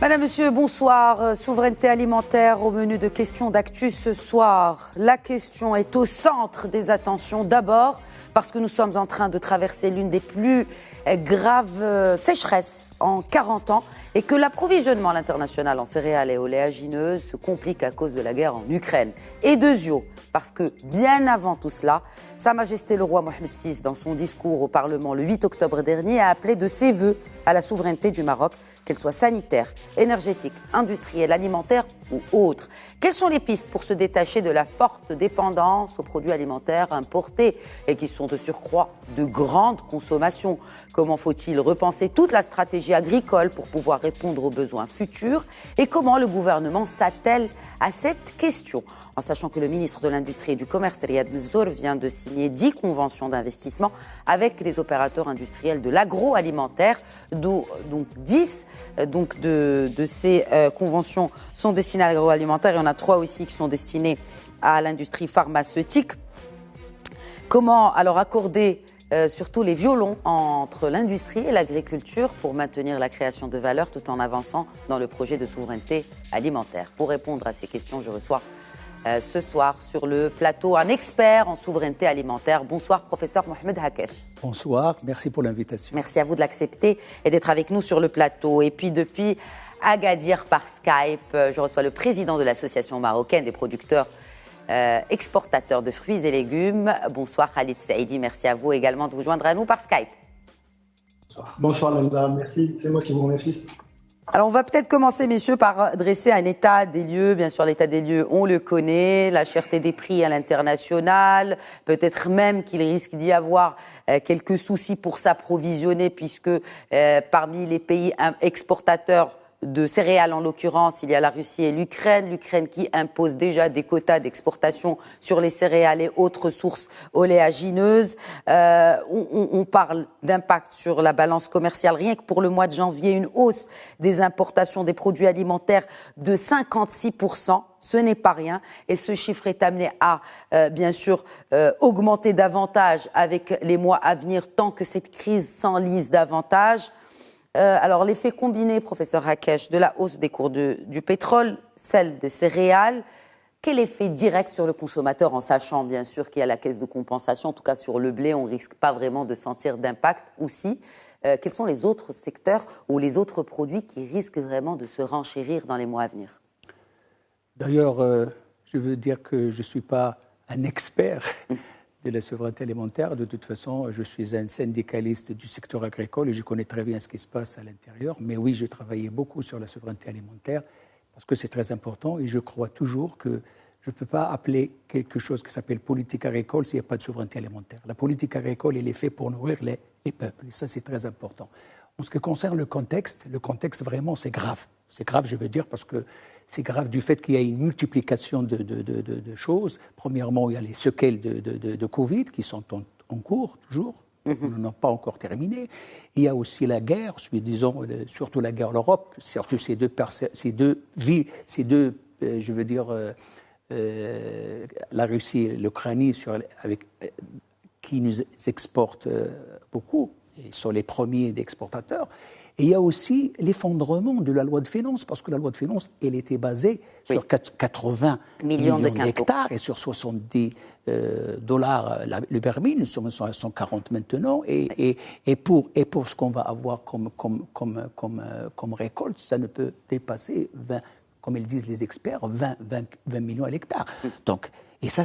Madame, Monsieur, bonsoir. Souveraineté alimentaire au menu de questions d'actu ce soir. La question est au centre des attentions. D'abord, parce que nous sommes en train de traverser l'une des plus graves sécheresses en 40 ans et que l'approvisionnement à l'international en céréales et oléagineuses se complique à cause de la guerre en Ukraine. Et deuxièmement, parce que bien avant tout cela, Sa Majesté le roi Mohamed VI, dans son discours au Parlement le 8 octobre dernier, a appelé de ses vœux à la souveraineté du Maroc, qu'elle soit sanitaire, énergétique, industrielle, alimentaire ou autre. Quelles sont les pistes pour se détacher de la forte dépendance aux produits alimentaires importés et qui sont de surcroît de grande consommation? Comment faut-il repenser toute la stratégie agricole pour pouvoir répondre aux besoins futurs? Et comment le gouvernement s'attelle à cette question? En sachant que le ministre de l'Industrie et du Commerce, Riyad Mansour, vient de signer 10 conventions d'investissement avec les opérateurs industriels de l'agroalimentaire, dont 10 de ces conventions sont destinées à l'agroalimentaire. Il y en a 3 aussi qui sont destinées à l'industrie pharmaceutique. Comment alors accorder surtout les violons entre l'industrie et l'agriculture pour maintenir la création de valeur tout en avançant dans le projet de souveraineté alimentaire? Pour répondre à ces questions, je reçois ce soir sur le plateau un expert en souveraineté alimentaire. Bonsoir, professeur Mohamed Hakesh. Bonsoir, merci pour l'invitation. Merci à vous de l'accepter et d'être avec nous sur le plateau. Et puis depuis Agadir par Skype, je reçois le président de l'association marocaine des producteurs exportateurs de fruits et légumes. Bonsoir Khalid Saïdi, merci à vous également de vous joindre à nous par Skype. Bonsoir Lenda, merci, c'est moi qui vous remercie. Alors on va peut-être commencer, messieurs, par dresser un état des lieux. Bien sûr, l'état des lieux, on le connaît, la cherté des prix à l'international, peut-être même qu'il risque d'y avoir quelques soucis pour s'approvisionner, puisque parmi les pays exportateurs de céréales, en l'occurrence, il y a la Russie et l'Ukraine. L'Ukraine qui impose déjà des quotas d'exportation sur les céréales et autres sources oléagineuses. On parle d'impact sur la balance commerciale. Rien que pour le mois de janvier, une hausse des importations des produits alimentaires de 56%. Ce n'est pas rien. Et ce chiffre est amené à, bien sûr, augmenter davantage avec les mois à venir, tant que cette crise s'enlise davantage. Alors, l'effet combiné, professeur Hakesh, de la hausse des cours du pétrole, celle des céréales, quel effet direct sur le consommateur, en sachant bien sûr qu'il y a la caisse de compensation, en tout cas sur le blé, on ne risque pas vraiment de sentir d'impact aussi. Quels sont les autres secteurs ou les autres produits qui risquent vraiment de se renchérir dans les mois à venir? D'ailleurs, je veux dire que je ne suis pas un expert de la souveraineté alimentaire. De toute façon, je suis un syndicaliste du secteur agricole et je connais très bien ce qui se passe à l'intérieur. Mais oui, j'ai travaillé beaucoup sur la souveraineté alimentaire parce que c'est très important et je crois toujours que je ne peux pas appeler quelque chose qui s'appelle politique agricole s'il n'y a pas de souveraineté alimentaire. La politique agricole, elle est faite pour nourrir les peuples et ça, c'est très important. En ce qui concerne le contexte vraiment, c'est grave. C'est grave, je veux dire, parce que c'est grave du fait qu'il y a une multiplication de choses. Premièrement, il y a les séquelles de Covid qui sont en cours, toujours. On n'en a pas encore terminé. Il y a aussi la guerre, disons, surtout la guerre en Europe, surtout ces deux villes, je veux dire, la Russie et l'Ukraine, qui nous exportent beaucoup, et sont les premiers exportateurs. Et il y a aussi l'effondrement de la loi de finances, parce que la loi de finances, elle était basée sur 80 millions d'hectares et sur 70 dollars le baril. Nous sommes à 140 maintenant. Et pour ce qu'on va avoir comme récolte, ça ne peut dépasser 20, comme ils disent les experts, 20 millions à l'hectare. Donc, ça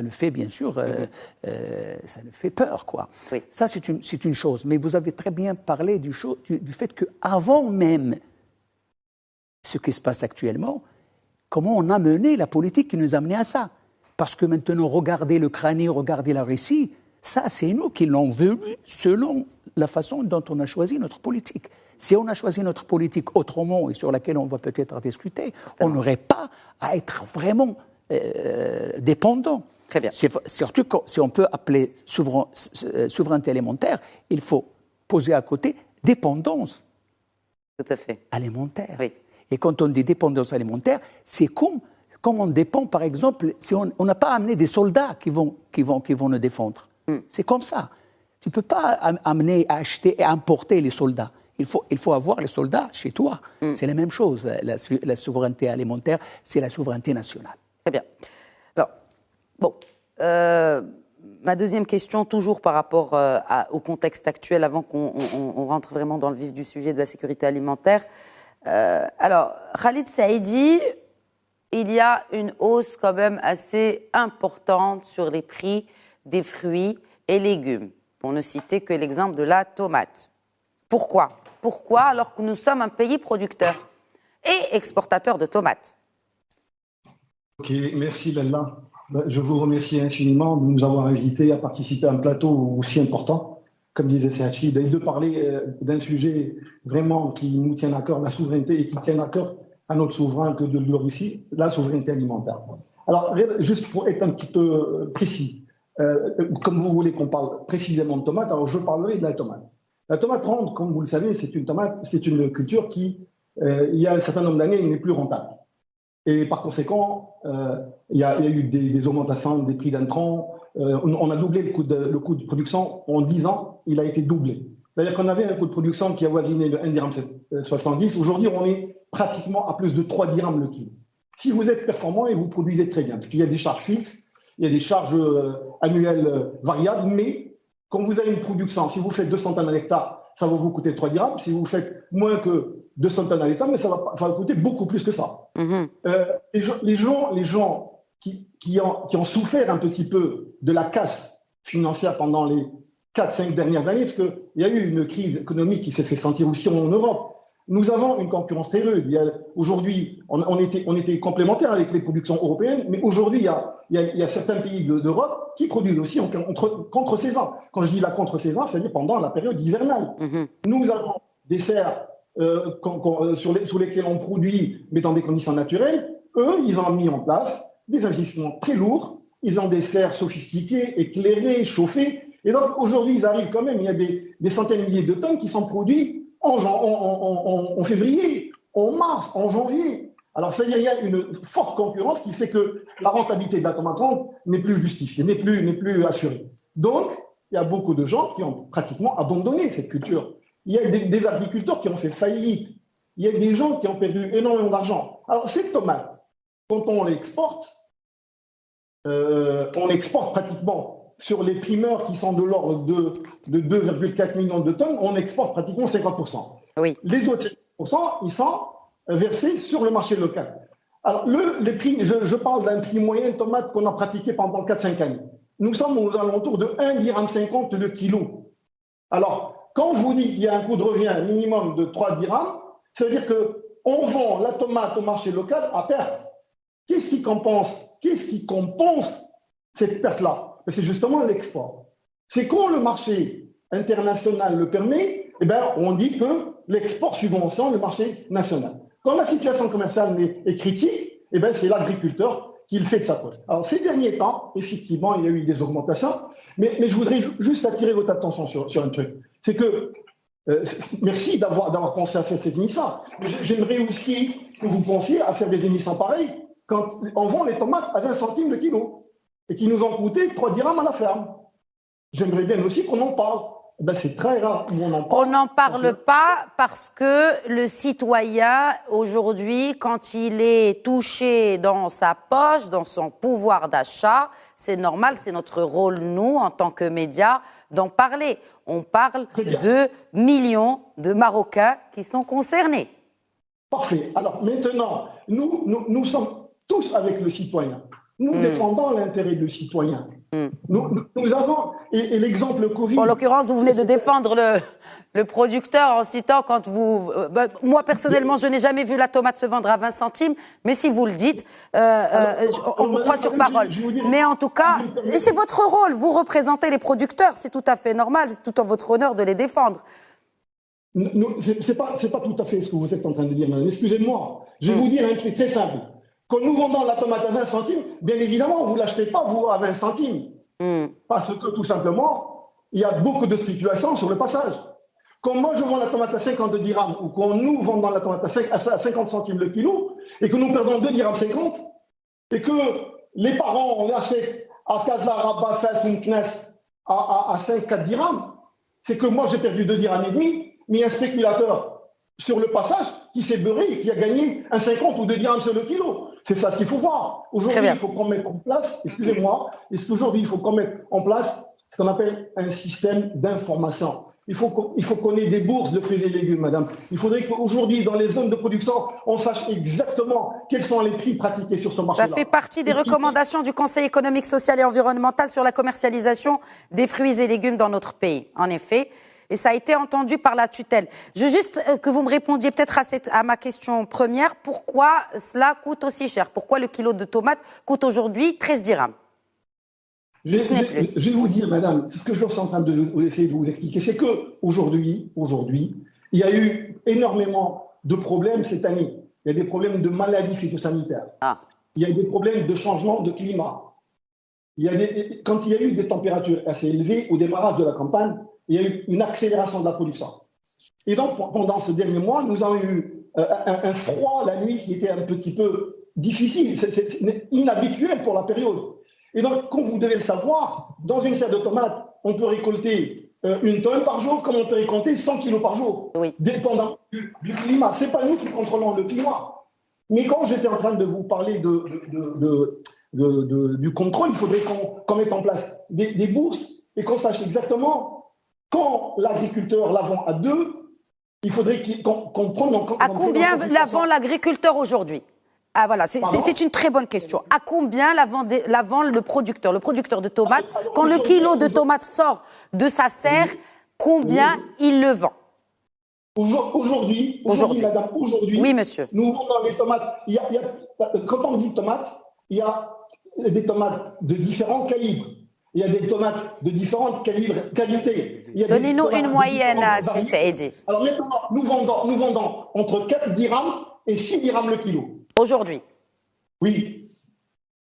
nous fait bien sûr, ça nous fait peur, quoi. Oui. Ça, c'est une chose. Mais vous avez très bien parlé du fait qu'avant même ce qui se passe actuellement, comment on a mené la politique qui nous a menés à ça. Parce que maintenant, regardez l'Ukraine, regardez la Russie, ça, c'est nous qui l'avons vu selon la façon dont on a choisi notre politique. Si on a choisi notre politique autrement et sur laquelle on va peut-être discuter, on n'aurait pas à être vraiment dépendant. Très bien. Surtout si on peut appeler souveraineté alimentaire, il faut poser à côté dépendance alimentaire. Oui. Et quand on dit dépendance alimentaire, c'est comme on dépend, par exemple, si on n'a pas amené des soldats qui vont nous défendre. C'est comme ça. Tu ne peux pas amener, acheter et importer les soldats. il faut avoir les soldats chez toi. C'est la même chose. La souveraineté alimentaire, c'est la souveraineté nationale. Très bien. Alors, bon, ma deuxième question, toujours par rapport au contexte actuel, avant qu'on rentre vraiment dans le vif du sujet de la sécurité alimentaire. Alors, Khalid Saïdi, il y a une hausse quand même assez importante sur les prix des fruits et légumes, pour ne citer que l'exemple de la tomate. Pourquoi ? Pourquoi, alors que nous sommes un pays producteur et exportateur de tomates ? Ok, merci Lalla. Je vous remercie infiniment de nous avoir invités à participer à un plateau aussi important, comme disait Serhachid, et de parler d'un sujet vraiment qui nous tient à cœur, la souveraineté, et qui tient à cœur à notre souverain que de le glorifier, la souveraineté alimentaire. Alors, juste pour être un petit peu précis, comme vous voulez qu'on parle précisément de tomates, alors je parlerai de la tomate. La tomate ronde, comme vous le savez, c'est une culture qui, il y a un certain nombre d'années, n'est plus rentable. Et par conséquent, il y a eu des augmentations des prix d'intrants. On a doublé le coût de production en 10 ans, il a été doublé. C'est-à-dire qu'on avait un coût de production qui avoisinait le 1,70 dirham. Aujourd'hui, on est pratiquement à plus de 3 dirhams le kilo. Si vous êtes performant et vous produisez très bien, parce qu'il y a des charges fixes, il y a des charges annuelles variables, mais quand vous avez une production, si vous faites 200 tonnes à l'hectare, ça va vous coûter 3 dirhams. Si vous faites moins que 200 tonnes à l'hectare, mais ça va coûter beaucoup plus que ça. Les gens qui ont souffert un petit peu de la casse financière pendant les 4-5 dernières années, parce qu'il y a eu une crise économique qui s'est fait sentir aussi en Europe. Nous avons une concurrence très rude. Aujourd'hui, on était complémentaires avec les productions européennes, mais aujourd'hui, il y a certains pays d'Europe qui produisent aussi en contre-saison. Quand je dis la contre-saison, c'est-à-dire pendant la période hivernale. Nous avons des serres sous lesquelles on produit, mais dans des conditions naturelles. Eux, ils ont mis en place des investissements très lourds. Ils ont des serres sophistiquées, éclairées, chauffées. Et donc, aujourd'hui, ils arrivent quand même, il y a des centaines de milliers de tonnes qui sont produites en février, en mars, en janvier. Alors, c'est-à-dire, il y a une forte concurrence qui fait que la rentabilité de la tomate ronde n'est plus justifiée, n'est plus assurée. Donc, il y a beaucoup de gens qui ont pratiquement abandonné cette culture. Il y a des agriculteurs qui ont fait faillite. Il y a des gens qui ont perdu énormément d'argent. Alors, cette tomate, quand on l'exporte pratiquement sur les primeurs qui sont de l'ordre de 2,4 millions de tonnes, on exporte pratiquement 50%. Oui. Les autres 50%, ils sont versés sur le marché local. Alors, les prix, je parle d'un prix moyen de tomate qu'on a pratiqué pendant 4-5 années. Nous sommes aux alentours de 1,50 dirham le kilo. Alors, quand je vous dis qu'il y a un coût de revient minimum de 3 dirhams, ça veut dire qu'on vend la tomate au marché local à perte. Qu'est-ce qui compense cette perte-là? C'est justement l'export. C'est quand le marché international le permet, on dit que l'export subventionne le marché national. Quand la situation commerciale est critique, c'est l'agriculteur qui le fait de sa poche. Alors, ces derniers temps, effectivement, il y a eu des augmentations, mais je voudrais juste attirer votre attention sur un truc. C'est que, merci d'avoir pensé à faire cette émission. J'aimerais aussi que vous pensiez à faire des émissions pareilles quand on vend les tomates à 20 centimes le kilo et qui nous ont coûté 3 dirhams à la ferme. J'aimerais bien aussi qu'on en parle. C'est très rare où on en parle. On n'en parle pas parce que le citoyen, aujourd'hui, quand il est touché dans sa poche, dans son pouvoir d'achat, c'est normal, c'est notre rôle, nous, en tant que médias, d'en parler. On parle de millions de Marocains qui sont concernés. Parfait. Alors maintenant, nous sommes tous avec le citoyen. Nous défendons l'intérêt du citoyen. Nous avons, et l'exemple Covid... En l'occurrence, vous venez de défendre le producteur en citant quand vous... moi, personnellement, je n'ai jamais vu la tomate se vendre à 20 centimes, mais si vous le dites, on vous croit sur parole. Mais en tout cas, et c'est votre rôle, vous représentez les producteurs, c'est tout à fait normal, c'est tout en votre honneur de les défendre. C'est pas tout à fait ce que vous êtes en train de dire, madame. Excusez-moi, je vais vous dire un truc très simple. Quand nous vendons la tomate à 20 centimes, bien évidemment, vous ne l'achetez pas, vous, à 20 centimes. Parce que, tout simplement, il y a beaucoup de spéculation sur le passage. Quand moi, je vends la tomate à 50 dirhams, ou quand nous vendons la tomate à 50 centimes le kilo, et que nous perdons 2 dirhams 50, et que les parents, on l'achète à Casa, Rabat, Fès, Mknes, à 5-4 dirhams, c'est que moi, j'ai perdu 2 dirhams et demi, mais un spéculateur sur le passage qui s'est beurré et qui a gagné un 50 ou 2 dirhams sur le kilo. C'est ça ce qu'il faut voir. Aujourd'hui, il faut qu'on mette en place, excusez-moi, aujourd'hui, il faut qu'on mette en place ce qu'on appelle un système d'information. Il faut qu'on ait des bourses de fruits et légumes, madame. Il faudrait qu'aujourd'hui, dans les zones de production, on sache exactement quels sont les prix pratiqués sur ce marché-là. Ça fait partie des recommandations du Conseil économique, social et environnemental sur la commercialisation des fruits et légumes dans notre pays, en effet. Et ça a été entendu par la tutelle. Je veux juste que vous me répondiez peut-être à ma question première. Pourquoi cela coûte aussi cher? Pourquoi le kilo de tomates coûte aujourd'hui 13 dirhams? Je vais vous dire, madame, c'est ce que je suis en train d'essayer de vous expliquer. C'est qu'aujourd'hui, il y a eu énormément de problèmes cette année. Il y a des problèmes de maladies phytosanitaires. Il y a des problèmes de changement de climat. Quand il y a eu des températures assez élevées au démarrage de la campagne, il y a eu une accélération de la production. Et donc, pendant ce dernier mois, nous avons eu un froid la nuit qui était un petit peu difficile. C'est inhabituel pour la période. Et donc, comme vous devez le savoir, dans une serre de tomates, on peut récolter 1 tonne par jour, comme on peut récolter 100 kilos par jour, dépendant du climat. Ce n'est pas nous qui contrôlons le climat. Mais quand j'étais en train de vous parler du contrôle, il faudrait qu'on mette en place des bourses et qu'on sache exactement quand l'agriculteur la vend à 2, il faudrait qu'on prenne en compte. À combien la vend l'agriculteur aujourd'hui? Ah voilà, c'est une très bonne question. À combien la vend le producteur de tomates? Quand le kilo de tomates sort de sa serre, combien il le vend? Aujourd'hui, madame, oui, monsieur. Nous vendons les tomates. Quand on dit tomates, il y a des tomates de différents calibres. Il y a des tomates de différentes qualités. Donnez-nous une moyenne, si c'est aidé. Alors maintenant, nous vendons entre 4 dirhams et 6 dirhams le kilo. Aujourd'hui? Oui.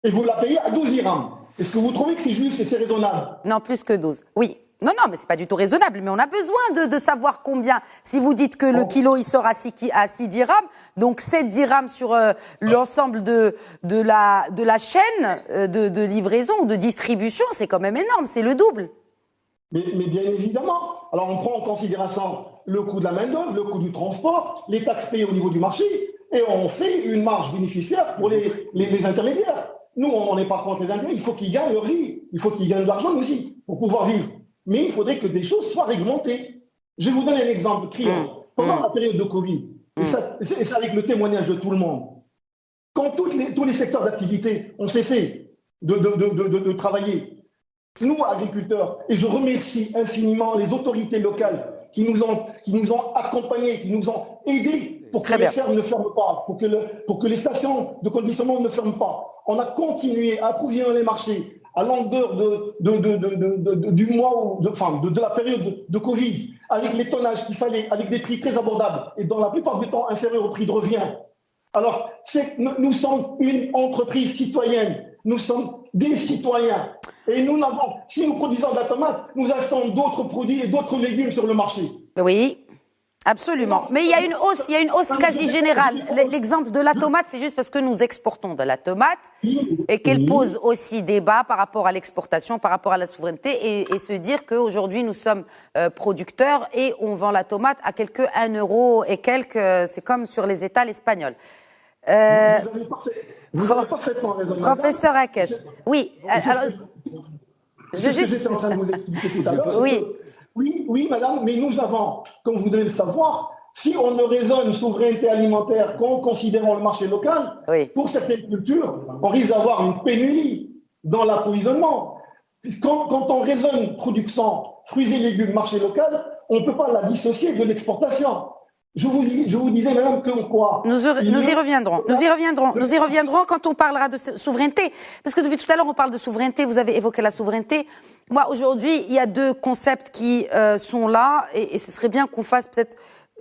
Et vous la payez à 12 dirhams. Est-ce que vous trouvez que c'est juste et c'est raisonnable? Non, plus que 12. Oui. Non, mais c'est pas du tout raisonnable. Mais on a besoin de savoir combien. Si vous dites que le kilo, il sort à 6 dirhams, donc 7 dirhams sur l'ensemble de la chaîne de livraison ou de distribution, c'est quand même énorme. C'est le double. Mais bien évidemment. Alors, on prend en considération le coût de la main-d'œuvre, le coût du transport, les taxes payées au niveau du marché, et on fait une marge bénéficiaire pour les intermédiaires. Nous, on n'est pas contre les intermédiaires. Il faut qu'ils gagnent leur vie. Il faut qu'ils gagnent de l'argent aussi pour pouvoir vivre. Mais il faudrait que des choses soient réglementées. Je vais vous donner un exemple criant. Pendant la période de Covid, et c'est avec le témoignage de tout le monde, quand tous les secteurs d'activité ont cessé de travailler, nous, agriculteurs, et je remercie infiniment les autorités locales qui nous ont accompagnés, qui nous ont aidés pour que les fermes ne ferment pas, pour que les stations de conditionnement ne ferment pas. On a continué à approvisionner les marchés à longueur du mois, de la période de Covid, avec les tonnages qu'il fallait, avec des prix très abordables et dans la plupart du temps inférieurs au prix de revient. Alors, nous sommes une entreprise citoyenne, nous sommes des citoyens. Et si nous produisons de la tomate, nous achetons d'autres produits et d'autres légumes sur le marché. Oui. Absolument. Mais il y a une hausse quasi générale. L'exemple de la tomate, c'est juste parce que nous exportons de la tomate et qu'elle pose aussi débat par rapport à l'exportation, par rapport à la souveraineté et se dire qu'aujourd'hui nous sommes producteurs et on vend la tomate à 1 euro et quelques, c'est comme sur les étals espagnols. Vous avez parfaitement raison. Professeur Hakesh. Oui. J'étais en train de vous expliquer tout à l'heure. Oui, madame, mais nous avons, comme vous devez le savoir, si on ne raisonne souveraineté alimentaire qu'en considérant le marché local, pour certaines cultures, on risque d'avoir une pénurie dans l'approvisionnement. Quand on raisonne production, fruits et légumes, marché local, on ne peut pas la dissocier de l'exportation. Je vous disais, madame, que quoi? Nous y reviendrons quand on parlera de souveraineté. Parce que depuis tout à l'heure, on parle de souveraineté, vous avez évoqué la souveraineté. Moi, aujourd'hui, il y a 2 concepts qui sont là, et ce serait bien qu'on fasse peut-être,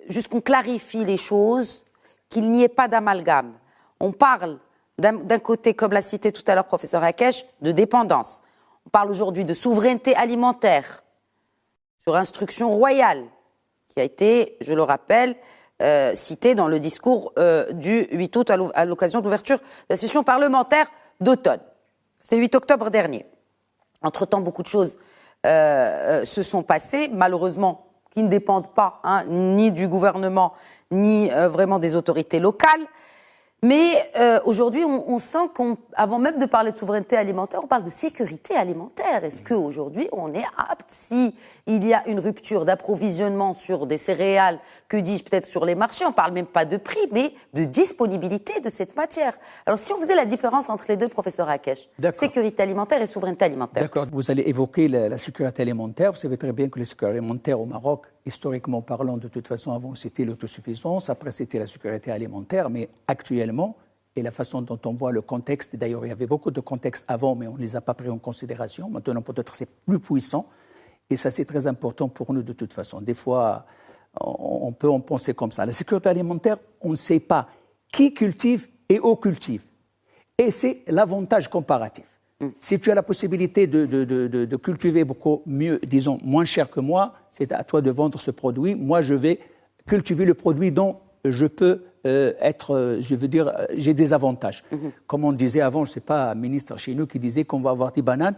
juste qu'on clarifie les choses, qu'il n'y ait pas d'amalgame. On parle d'un côté, comme l'a cité tout à l'heure professeur Hakesh, de dépendance. On parle aujourd'hui de souveraineté alimentaire, sur instruction royale, qui a été, je le rappelle, cité dans le discours du 8 août à l'occasion de l'ouverture de la session parlementaire d'automne. C'était le 8 octobre dernier. Entre-temps, beaucoup de choses se sont passées, malheureusement, qui ne dépendent pas ni du gouvernement, ni vraiment des autorités locales. Mais aujourd'hui, on sent qu'avant même de parler de souveraineté alimentaire, on parle de sécurité alimentaire. Est-ce qu'aujourd'hui, on est apte, si il y a une rupture d'approvisionnement sur des céréales, que dis-je, peut-être sur les marchés, on ne parle même pas de prix, mais de disponibilité de cette matière. Alors, si on faisait la différence entre les deux, professeur Hakesh, sécurité alimentaire et souveraineté alimentaire. D'accord, vous allez évoquer la sécurité alimentaire. Vous savez très bien que la sécurité alimentaire au Maroc, historiquement parlant, de toute façon, avant c'était l'autosuffisance, après c'était la sécurité alimentaire, mais actuellement, et la façon dont on voit le contexte, d'ailleurs il y avait beaucoup de contextes avant, mais on ne les a pas pris en considération, maintenant peut-être c'est plus puissant, et ça c'est très important pour nous de toute façon. Des fois, on peut en penser comme ça. La sécurité alimentaire, on ne sait pas qui cultive et où cultive, et c'est l'avantage comparatif. Si tu as la possibilité de cultiver beaucoup mieux, disons moins cher que moi, c'est à toi de vendre ce produit. Moi, je vais cultiver le produit dont je peux j'ai des avantages. Comme on disait avant, je ne sais pas, un ministre chez nous qui disait qu'on va avoir des bananes,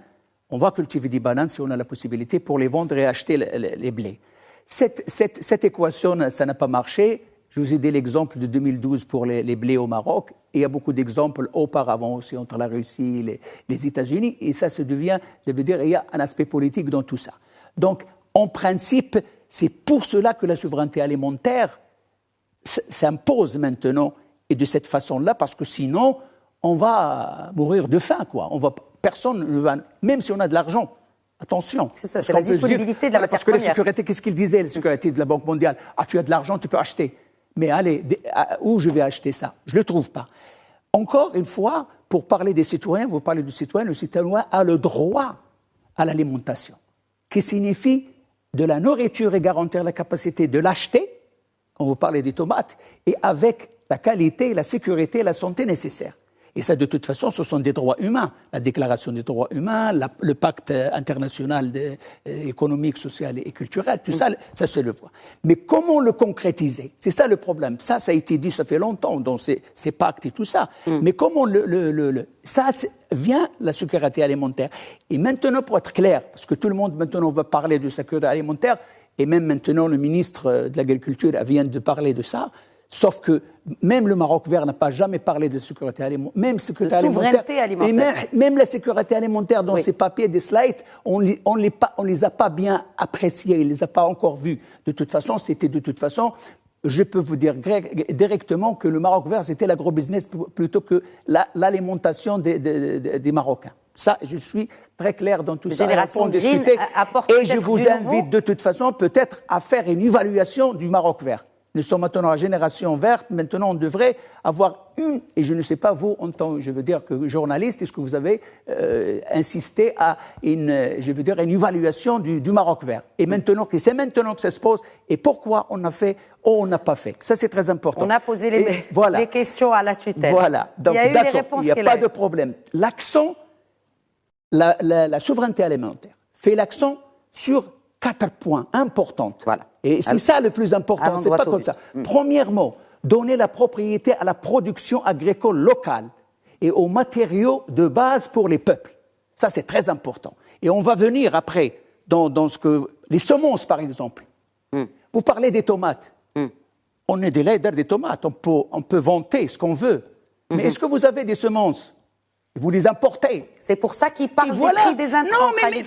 on va cultiver des bananes si on a la possibilité pour les vendre et acheter les blés. Cette équation, ça n'a pas marché. Je vous ai donné l'exemple de 2012 pour les blés au Maroc. Et il y a beaucoup d'exemples auparavant aussi entre la Russie et les États-Unis. Et ça se devient, je veux dire, il y a un aspect politique dans tout ça. Donc, en principe, c'est pour cela que la souveraineté alimentaire s'impose maintenant et de cette façon-là, parce que sinon, on va mourir de faim, quoi. Personne ne va, même si on a de l'argent. Attention. C'est ça, c'est la disponibilité de la matière première. Parce que la sécurité, qu'est-ce qu'il disait, la sécurité de la Banque mondiale? Ah, tu as de l'argent, tu peux acheter. Mais allez, où je vais acheter ça? Je ne le trouve pas. Encore une fois, pour parler des citoyens, vous parlez du citoyen, le citoyen a le droit à l'alimentation, qui signifie de la nourriture et garantir la capacité de l'acheter, quand vous parlez des tomates, et avec la qualité, la sécurité et la santé nécessaires. Et ça, de toute façon, ce sont des droits humains. La déclaration des droits humains, le pacte international économique, social et culturel, tout ça, ça c'est le point. Mais comment le concrétiser? C'est ça le problème. Ça a été dit, ça fait longtemps, dans ces pactes et tout ça. Mais comment ça vient la sécurité alimentaire. Et maintenant, pour être clair, parce que tout le monde maintenant va parler de sécurité alimentaire, et même maintenant le ministre de l'Agriculture vient de parler de ça, sauf que même le Maroc vert n'a pas jamais parlé de sécurité alimentaire, même sécurité alimentaire, et même la sécurité alimentaire dans ces papiers, des slides, on les a pas bien appréciés, on les a pas encore vus. De toute façon, je peux vous dire directement que le Maroc vert, c'était l'agro-business plutôt que l'alimentation des Marocains. Ça, je suis très clair dans tout ça. Génération Green apporte et je vous invite de toute façon peut-être à faire une évaluation du Maroc vert. Nous sommes maintenant à la génération verte. Maintenant, on devrait avoir et je ne sais pas, vous, en tant, je veux dire, que journaliste, est-ce que vous avez insisté à une évaluation du Maroc vert? Et maintenant, c'est maintenant que ça se pose. Et pourquoi on a fait ou on n'a pas fait? Ça, c'est très important. On a posé les questions à la tutelle. Voilà. Donc, il y a eu les réponses. Il n'y a pas de problème. L'accent, la souveraineté alimentaire fait l'accent sur 4 points importants. Voilà. Et c'est ça le plus important, c'est pas comme ça. Premièrement, donner la propriété à la production agricole locale et aux matériaux de base pour les peuples. Ça, c'est très important. Et on va venir après dans ce que... Les semences, par exemple. Vous parlez des tomates. On est des leaders des tomates. On peut vanter ce qu'on veut. Mais est-ce que vous avez des semences? Vous les importez. C'est pour ça qu'ils parlent des prix des intrants. Non, mais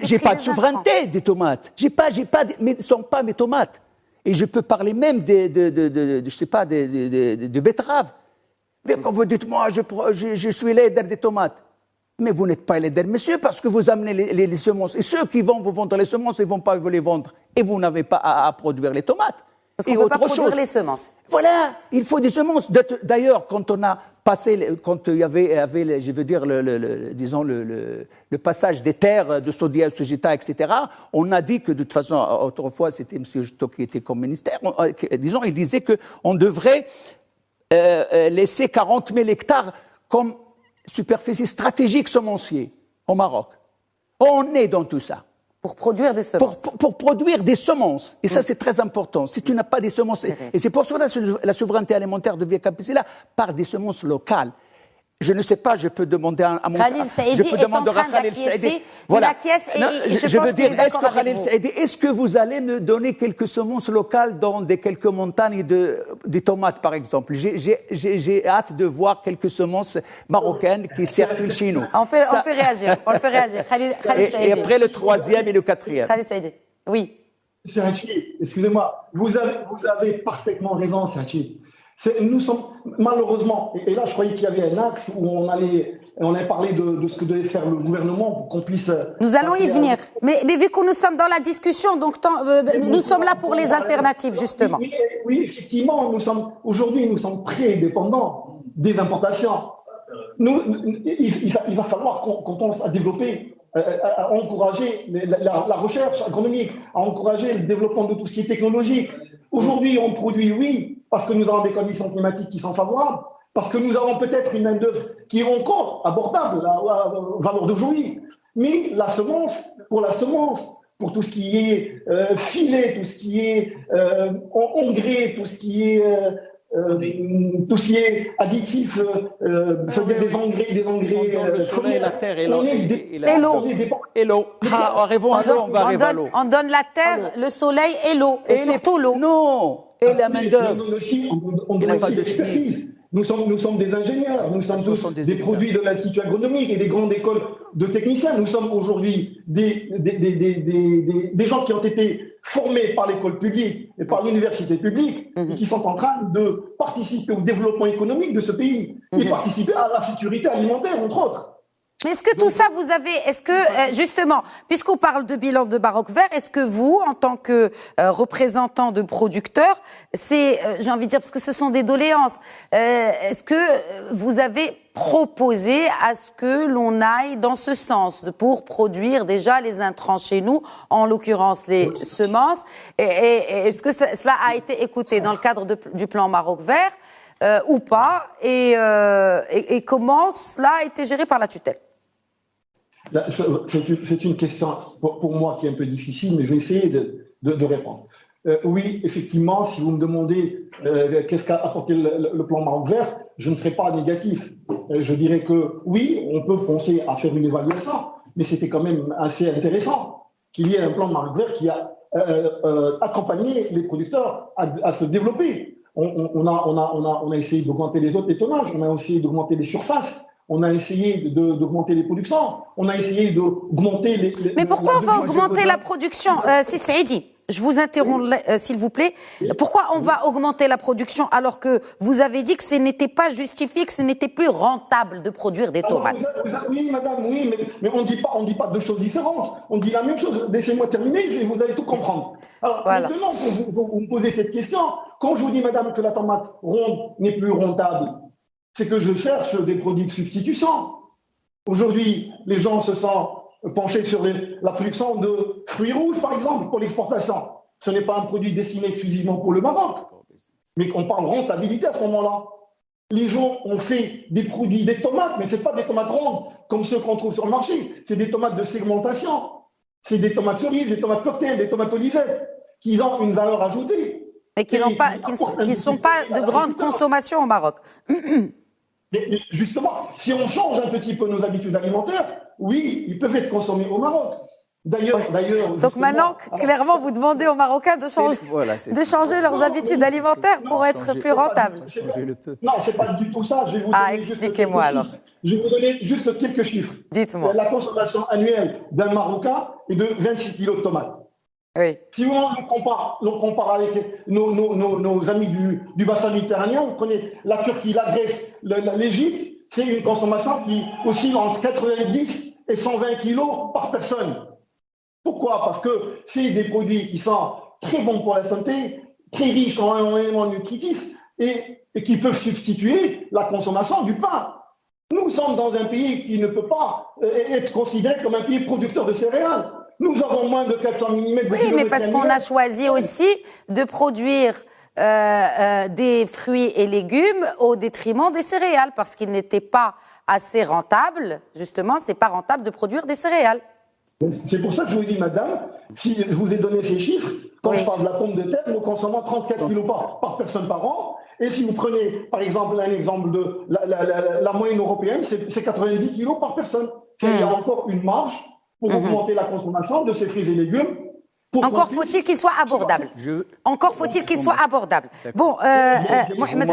j'ai pas de souveraineté des tomates. Ce ne sont pas mes tomates. Et je peux parler même de betteraves. Mais quand vous dites, moi, je suis leader des tomates. Mais vous n'êtes pas leader, monsieur, parce que vous amenez les semences. Et ceux qui vont vous vendre les semences, ils ne vont pas vous les vendre. Et vous n'avez pas à produire les tomates. Parce qu'on ne peut pas produire les semences. Voilà, il faut des semences. D'ailleurs, quand on a passé, quand il y avait je veux dire, le passage des terres de Sodia, Sogita, etc., on a dit que de toute façon, autrefois, c'était M. Juto qui était comme ministère, il disait qu'on devrait laisser 40 000 hectares comme superficie stratégique semencier au Maroc. On est dans tout ça. Pour produire des semences. Pour produire des semences. Et ça, c'est très important. Si tu n'as pas des semences... Et c'est pour cela que la souveraineté alimentaire devient capitale par des semences locales. Je ne sais pas, je peux demander à mon... Khalil Saïdi est en train d'acquiescer. Voilà. Je veux dire, est-ce que Khalil Saïdi, est-ce que vous allez me donner quelques semences locales dans quelques montagnes de tomates, par exemple? J'ai hâte de voir quelques semences marocaines qui circulent chez nous. On fait réagir. Khalil Saïdi. Et après le troisième et le quatrième. Khalil Saïdi. Oui. Saïdi, excusez-moi, vous avez parfaitement raison, Saïdi. Nous sommes, malheureusement, et là je croyais qu'il y avait un axe où on allait parler de ce que devait faire le gouvernement pour qu'on puisse... Nous allons y venir. Mais vu que nous sommes dans la discussion, donc nous sommes là pour les alternatives, justement. Oui, effectivement, aujourd'hui, nous sommes très dépendants des importations. Il va falloir qu'on pense à développer, à encourager la recherche agronomique, à encourager le développement de tout ce qui est technologique. Aujourd'hui, on produit, oui, parce que nous avons des conditions climatiques qui sont favorables, parce que nous avons peut-être une main-d'œuvre qui est encore abordable à valeur d'aujourd'hui. Mais pour tout ce qui est filet, tout ce qui est engrais, tout ce qui est additif, c'est-à-dire des engrais le soleil, la terre et l'eau. Et l'eau. On donne la terre, le soleil et l'eau. Et surtout l'eau. Non. Et la main-d'œuvre. On donne aussi l'expertise. Nous sommes des ingénieurs, nous sommes tous des produits de l'Institut agronomique et des grandes écoles de techniciens. Nous sommes aujourd'hui des gens qui ont été formés par l'école publique et par l'université publique et qui sont en train de participer au développement économique de ce pays et participer à la sécurité alimentaire, entre autres. Mais est-ce que tout ça, justement, puisqu'on parle de bilan de Maroc Vert, est-ce que vous, en tant que représentant de producteurs, j'ai envie de dire, parce que ce sont des doléances, est-ce que vous avez proposé à ce que l'on aille dans ce sens pour produire déjà les intrants chez nous, en l'occurrence les semences, et est-ce que cela a été écouté dans le cadre du plan Maroc Vert ou pas, et comment cela a été géré par la tutelle? C'est une question pour moi qui est un peu difficile, mais je vais essayer de répondre. Oui, effectivement, si vous me demandez qu'est-ce qu'a apporté le plan Maroc Vert, je ne serai pas négatif. Je dirais que oui, on peut penser à faire une évaluation, mais c'était quand même assez intéressant qu'il y ait un plan Maroc Vert qui a accompagné les producteurs à se développer. On a essayé d'augmenter les autres étonnages, on a essayé d'augmenter les surfaces. On a essayé d'augmenter les productions. On a essayé d'augmenter les... Mais pourquoi on va augmenter la production Si Saïdi, je vous interromps s'il vous plaît. Pourquoi on va augmenter la production alors que vous avez dit que ce n'était pas justifié, que ce n'était plus rentable de produire des tomates? Oui, madame, oui, mais on dit pas deux choses différentes. On dit la même chose. Laissez-moi terminer, vous allez tout comprendre. Alors, maintenant, vous me posez cette question, quand je vous dis, madame, que la tomate ronde n'est plus rentable, c'est que je cherche des produits de substitution. Aujourd'hui, les gens se sont penchés sur la production de fruits rouges, par exemple, pour l'exportation. Ce n'est pas un produit destiné exclusivement pour le Maroc, mais qu'on parle rentabilité à ce moment-là. Les gens ont fait des produits, des tomates, mais ce n'est pas des tomates rondes comme ceux qu'on trouve sur le marché. C'est des tomates de segmentation. C'est des tomates cerises, des tomates cocktail, des tomates olivettes, qui ont une valeur ajoutée. Et qui ne sont pas de grande consommation au Maroc. Mais justement, si on change un petit peu nos habitudes alimentaires, oui, ils peuvent être consommés au Maroc. D'ailleurs. Donc maintenant, clairement, vous demandez aux Marocains de changer leurs habitudes alimentaires pour être plus rentables. Non, c'est pas du tout ça. Je vais vous donner expliquez-moi alors. Je vais vous donner juste quelques chiffres. Dites-moi. La consommation annuelle d'un Marocain est de 26 kilos de tomates. Oui. Si on compare avec nos amis du bassin méditerranéen, vous prenez la Turquie, la Grèce, l'Égypte, c'est une consommation qui oscille entre 90 et 120 kilos par personne. Pourquoi? Parce que c'est des produits qui sont très bons pour la santé, très riches en éléments nutritifs et qui peuvent substituer la consommation du pain. Nous sommes dans un pays qui ne peut pas être considéré comme un pays producteur de céréales. Nous avons moins de 400 mm de... Oui, mais parce qu'on a choisi aussi de produire des fruits et légumes au détriment des céréales, parce qu'il n'était pas assez rentable, justement, c'est pas rentable de produire des céréales. C'est pour ça que je vous dis, madame, si je vous ai donné ces chiffres, quand je parle de la pomme de terre, nous consommons 34 kilos par personne par an, Et si vous prenez, par exemple, un exemple de la moyenne européenne, c'est 90 kilos par personne. Il y a encore une marge pour augmenter la consommation de ces fruits et légumes. Encore faut-il qu'il soit abordable. Encore faut-il qu'il soit abordable. Bon, Mohamed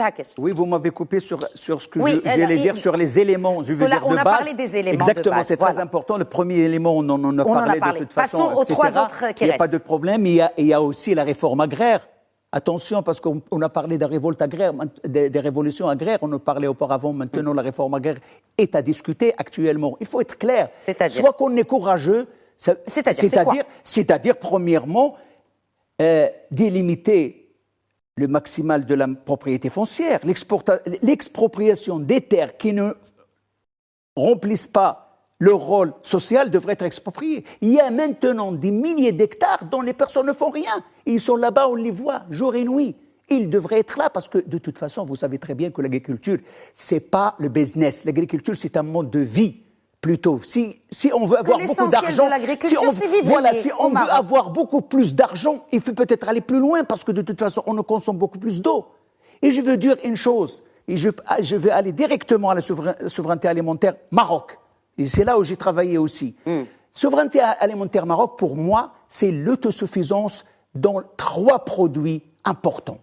Hakesh. Oui, vous m'avez coupé sur ce que j'allais dire, sur les éléments, je veux dire, de base. On a parlé des éléments exactement, de base. C'est très important. Le premier élément, on en a parlé de toute façon. Passons aux trois autres qui restent. Il n'y a pas de problème. Il y a aussi la réforme agraire. Attention, parce qu'on a parlé des révoltes agraires, des révolutions agraires, on en parlait auparavant, maintenant la réforme agraire est à discuter actuellement. Il faut être clair. Soit qu'on est courageux, c'est-à-dire premièrement, délimiter le maximal de la propriété foncière, l'expropriation des terres qui ne remplissent pas leur rôle social devrait être exproprié. Il y a maintenant des milliers d'hectares dont les personnes ne font rien. Ils sont là-bas, on les voit, jour et nuit. Ils devraient être là parce que, de toute façon, vous savez très bien que l'agriculture, c'est pas le business. L'agriculture, c'est un mode de vie, plutôt. Si on veut avoir beaucoup d'argent... Si on veut avoir beaucoup plus d'argent, il faut peut-être aller plus loin parce que, de toute façon, on consomme beaucoup plus d'eau. Et je veux dire une chose, et je vais aller directement à la souveraineté alimentaire Maroc. Et c'est là où j'ai travaillé aussi. Souveraineté alimentaire Maroc, pour moi, c'est l'autosuffisance dans 3 produits importants,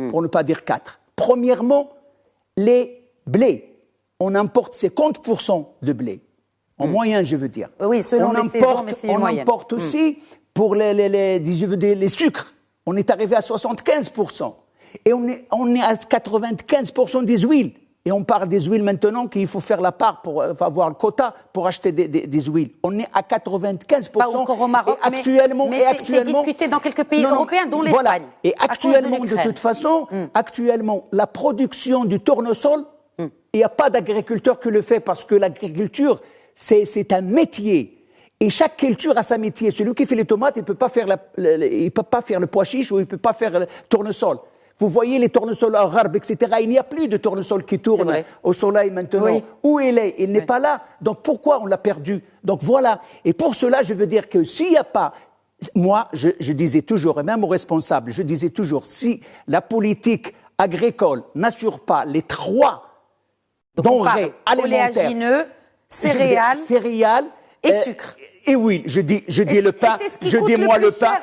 pour ne pas dire 4. Premièrement, les blés. On importe 50% de blé. En moyenne, je veux dire. Oui, selon les saisons, mais c'est une moyenne. On importe aussi pour les sucres. On est arrivé à 75%. Et on est à 95% des huiles. Et on parle des huiles maintenant qu'il faut faire la part pour avoir le quota pour acheter des huiles. On est à 95%. Pas encore au Maroc, mais c'est discuté dans quelques pays européens, dont l'Espagne. Voilà. Et actuellement, de toute façon, actuellement, la production du tournesol, il n'y a pas d'agriculteur qui le fait parce que l'agriculture, c'est un métier. Et chaque culture a sa métier. Celui qui fait les tomates, il ne peut pas faire le pois chiche ou il ne peut pas faire le tournesol. Vous voyez les tournesols arabes, etc. Il n'y a plus de tournesol qui tourne au soleil maintenant. Oui. Où il est? Il n'est pas là. Donc pourquoi on l'a perdu? Donc voilà. Et pour cela, je veux dire que s'il n'y a pas... Moi, je disais toujours, et même aux responsables, je disais toujours, si la politique agricole n'assure pas les 3 denrées alimentaires... Oléagineux, céréales et sucre. Et oui, je dis le pain, je dis moi le pain,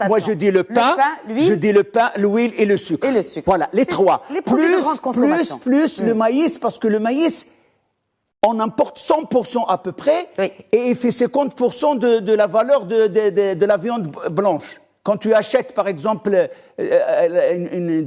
moi je dis le pain, je dis le pain, l'huile et le sucre. Voilà, les 3. Plus le maïs, parce que le maïs, on importe 100% à peu près, et il fait 50% de la valeur de la viande blanche. Quand tu achètes, par exemple, une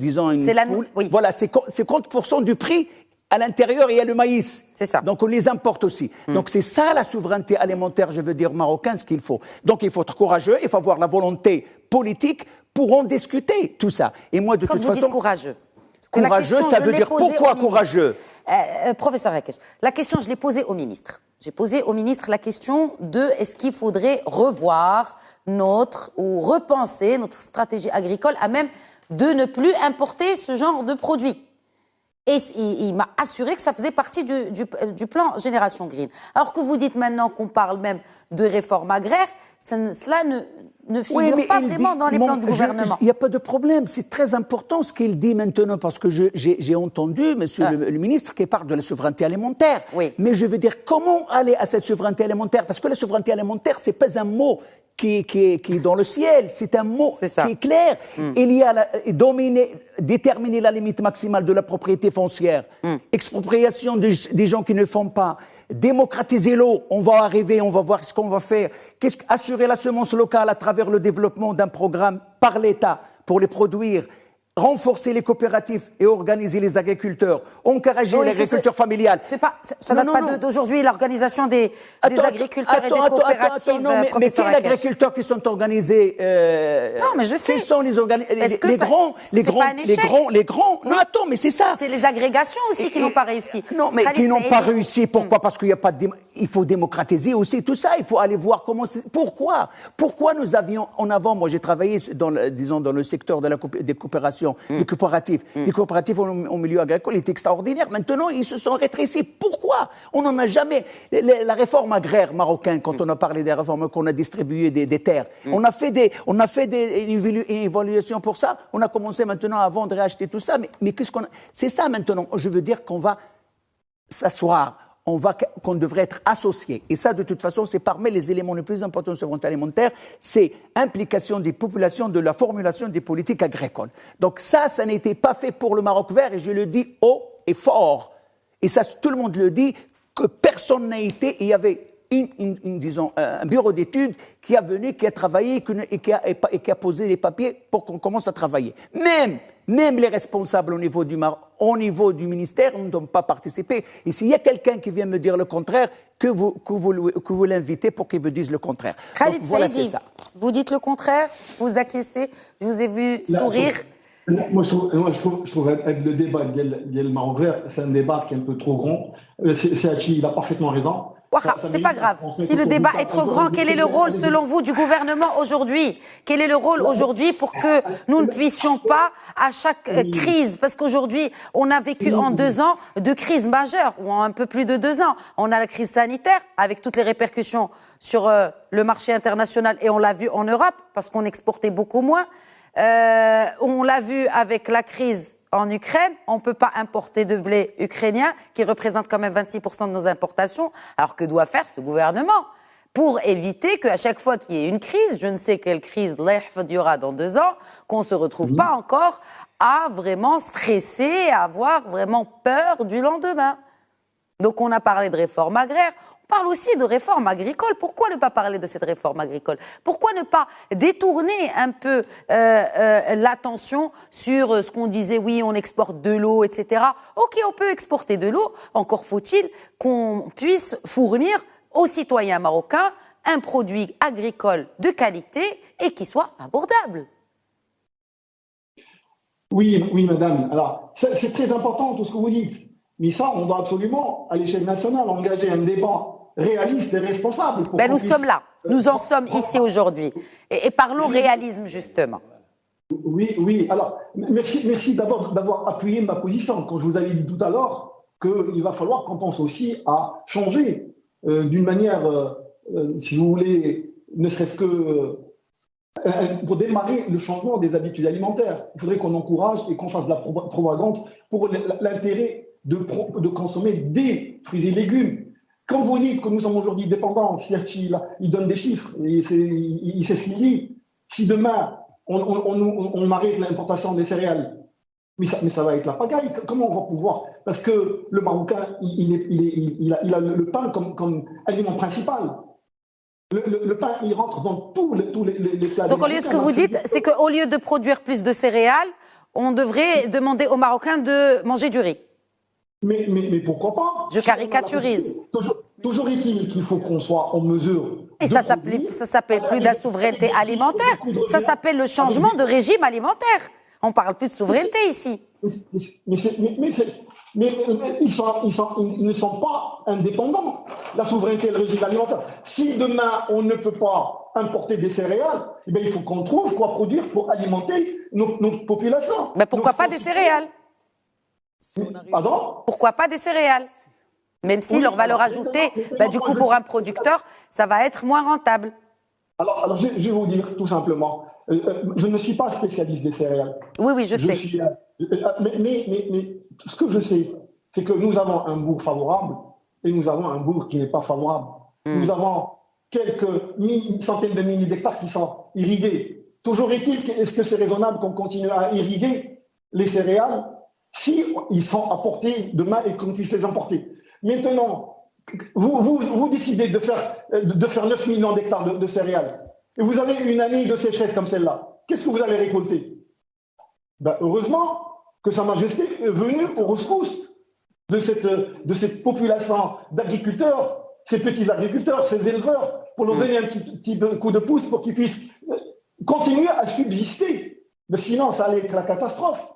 poule, voilà, c'est 50% du prix. À l'intérieur, il y a le maïs. C'est ça. Donc, on les importe aussi. Donc, c'est ça la souveraineté alimentaire, je veux dire, marocaine, ce qu'il faut. Donc, il faut être courageux, il faut avoir la volonté politique pour en discuter, tout ça. Et moi, de toute façon... Quand vous dites courageux. Courageux, ça veut dire pourquoi courageux? Professeur Hakesh, la question, je l'ai posée au ministre. J'ai posé au ministre la question de est-ce qu'il faudrait revoir ou repenser notre stratégie agricole à même de ne plus importer ce genre de produits. Et il m'a assuré que ça faisait partie du plan Génération Green. Alors que vous dites maintenant qu'on parle même de réforme agraire, cela ne figure pas vraiment dans les plans du gouvernement. Il n'y a pas de problème. C'est très important ce qu'il dit maintenant, parce que j'ai entendu monsieur le ministre qui parle de la souveraineté alimentaire. Oui. Mais je veux dire, comment aller à cette souveraineté alimentaire? Parce que la souveraineté alimentaire, c'est pas un mot qui est dans le ciel, c'est un mot qui est clair. Il y a déterminer la limite maximale de la propriété foncière, expropriation des gens qui ne font pas, démocratiser l'eau, on va arriver, on va voir ce qu'on va faire, assurer la semence locale à travers le développement d'un programme par l'État pour les produire, renforcer les coopératives et organiser les agriculteurs, encourager l'agriculture familiale. Ça ne date pas d'aujourd'hui, l'organisation des agriculteurs et des coopératives. Mais quels agriculteurs qui sont organisés Non, mais je sais. Ce sont les grands. Non, attends, mais c'est ça. C'est les agrégations aussi qui n'ont pas réussi. Non, mais qui n'ont pas réussi. Pourquoi? Parce qu'il y a pas il faut démocratiser aussi tout ça. Il faut aller voir comment. Pourquoi nous avions en avant. Moi, j'ai travaillé dans le secteur des coopérations coopération, des coopératifs au milieu agricole étaient extraordinaires. Maintenant, ils se sont rétrécis. Pourquoi? On n'en a jamais. La réforme agraire marocaine, quand on a parlé des réformes, qu'on a distribué des terres, on a fait une évaluation pour ça. On a commencé maintenant à vendre et acheter tout ça. Mais qu'est-ce qu'on a? C'est ça maintenant. Je veux dire qu'on va s'asseoir. Qu'on devrait être associé. Et ça, de toute façon, c'est parmi les éléments les plus importants de souveraineté alimentaire, c'est implication des populations de la formulation des politiques agricoles. Donc ça n'était pas fait pour le Maroc vert, et je le dis haut et fort. Et ça, tout le monde le dit, que personne n'a été, il y avait disons, un bureau d'études qui a venu, qui a travaillé et qui a posé les papiers pour qu'on commence à travailler. Même les responsables au niveau du ministère n'ont pas participé. Et s'il y a quelqu'un qui vient me dire le contraire, que vous l'invitez pour qu'il me dise le contraire. Khalid voilà, Saïdi, c'est ça. Vous dites le contraire, vous acquiescez, je vous ai vu sourire. Moi, je trouve le débat le Maroc vert, c'est un débat qui est un peu trop grand. Hachi, il a parfaitement raison. C'est pas grave. Si le débat est trop grand, quel est le rôle, selon vous, du gouvernement aujourd'hui? Quel est le rôle aujourd'hui pour que nous ne puissions pas, à chaque crise, parce qu'aujourd'hui, on a vécu en 2 ans 2 crises majeures, ou en un peu plus de 2 ans. On a la crise sanitaire, avec toutes les répercussions sur le marché international, et on l'a vu en Europe, parce qu'on exportait beaucoup moins. On l'a vu avec la crise en Ukraine, on ne peut pas importer de blé ukrainien, qui représente quand même 26% de nos importations. Alors que doit faire ce gouvernement pour éviter qu'à chaque fois qu'il y ait une crise, je ne sais quelle crise il y aura dans 2 ans, qu'on ne se retrouve pas encore à vraiment stresser, à avoir vraiment peur du lendemain. Donc on a parlé de réforme agraire. On parle aussi de réforme agricole. Pourquoi ne pas parler de cette réforme agricole? Pourquoi ne pas détourner un peu l'attention sur ce qu'on disait, oui, on exporte de l'eau, etc. Ok, on peut exporter de l'eau, encore faut-il qu'on puisse fournir aux citoyens marocains un produit agricole de qualité et qui soit abordable. Oui, madame. Alors, c'est très important tout ce que vous dites. Mais ça, on doit absolument, à l'échelle nationale, engager un débat réaliste et responsable. Nous sommes là. Nous en sommes ici aujourd'hui. Et parlons réalisme, justement. Oui. Alors, merci d'avoir appuyé ma position. Quand je vous avais dit tout à l'heure qu'il va falloir qu'on pense aussi à changer d'une manière, si vous voulez, ne serait-ce que pour démarrer le changement des habitudes alimentaires. Il faudrait qu'on encourage et qu'on fasse de la propagande pour l'intérêt de consommer des fruits et légumes. Quand vous dites que nous sommes aujourd'hui dépendants, Hachi, il donne des chiffres, et il sait ce qu'il dit. Si demain, on arrête l'importation des céréales, mais ça va être la pagaille. Comment on va pouvoir? Parce que le Marocain, il a le pain comme aliment principal. Le pain, il rentre dans tous les plats. Donc, au lieu de ce que vous dites, c'est qu'au lieu de produire plus de céréales, on devrait demander aux Marocains de manger du riz. Mais pourquoi pas? Je caricaturise. Toujours est-il qu'il faut qu'on soit en mesure. Et ça s'appelle plus de la souveraineté alimentaire. Ça s'appelle le changement de régime alimentaire. On ne parle plus de souveraineté ici. Mais ils ne sont pas indépendants, la souveraineté et le régime alimentaire. Si demain, on ne peut pas importer des céréales, eh bien, il faut qu'on trouve quoi produire pour alimenter nos populations. Mais pourquoi pas des céréales? Pardon? Pourquoi pas des céréales? Même si leur valeur ajoutée, du coup, pour un producteur, ça va être moins rentable. Alors je vais vous dire tout simplement, je ne suis pas spécialiste des céréales. Oui, je sais. Mais ce que je sais, c'est que nous avons un bourg favorable et nous avons un bourg qui n'est pas favorable. Nous avons quelques centaines de milliers d'hectares qui sont irrigués. Toujours est-il, est-ce que c'est raisonnable qu'on continue à irriguer les céréales si ils sont apportés demain et qu'on puisse les importer? Maintenant, vous décidez de faire 9 millions d'hectares de céréales et vous avez une année de sécheresse comme celle-là. Qu'est-ce que vous allez récolter? Heureusement que Sa Majesté est venue au rescousse de cette population d'agriculteurs, ces petits agriculteurs, ces éleveurs, pour leur donner un petit coup de pouce pour qu'ils puissent continuer à subsister. Mais sinon, ça allait être la catastrophe.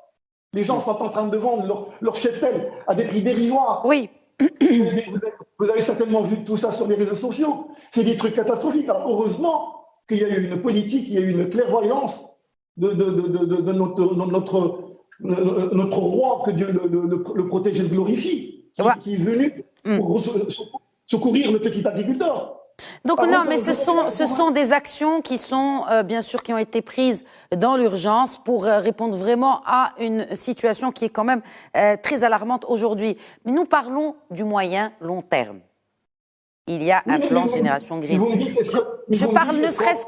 Les gens sont en train de vendre leur cheptel à des prix dérisoires. Oui. Vous avez certainement vu tout ça sur les réseaux sociaux. C'est des trucs catastrophiques. Alors, heureusement qu'il y a eu une politique, il y a eu une clairvoyance de notre notre roi, que Dieu le protège et le glorifie, qui est venu pour secourir le petit agriculteur. Donc non, mais ce sont des actions qui sont bien sûr qui ont été prises dans l'urgence pour répondre vraiment à une situation qui est quand même très alarmante aujourd'hui. Mais nous parlons du moyen long terme. Il y a un plan Génération Green. Je parle ne serait-ce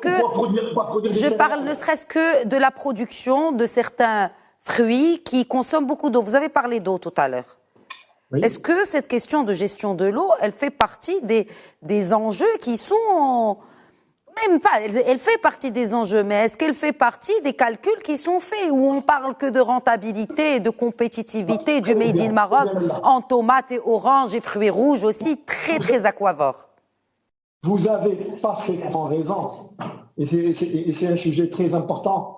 que de la production de certains fruits qui consomment beaucoup d'eau. Vous avez parlé d'eau tout à l'heure. Oui. Est-ce que cette question de gestion de l'eau, elle fait partie des enjeux qui sont... Même pas, elle fait partie des enjeux, mais est-ce qu'elle fait partie des calculs qui sont faits, où on parle que de rentabilité, de compétitivité, du Made in Maroc, en tomates et oranges et fruits rouges aussi, très, très aquavores? Vous avez parfaitement raison. Et c'est un sujet très important.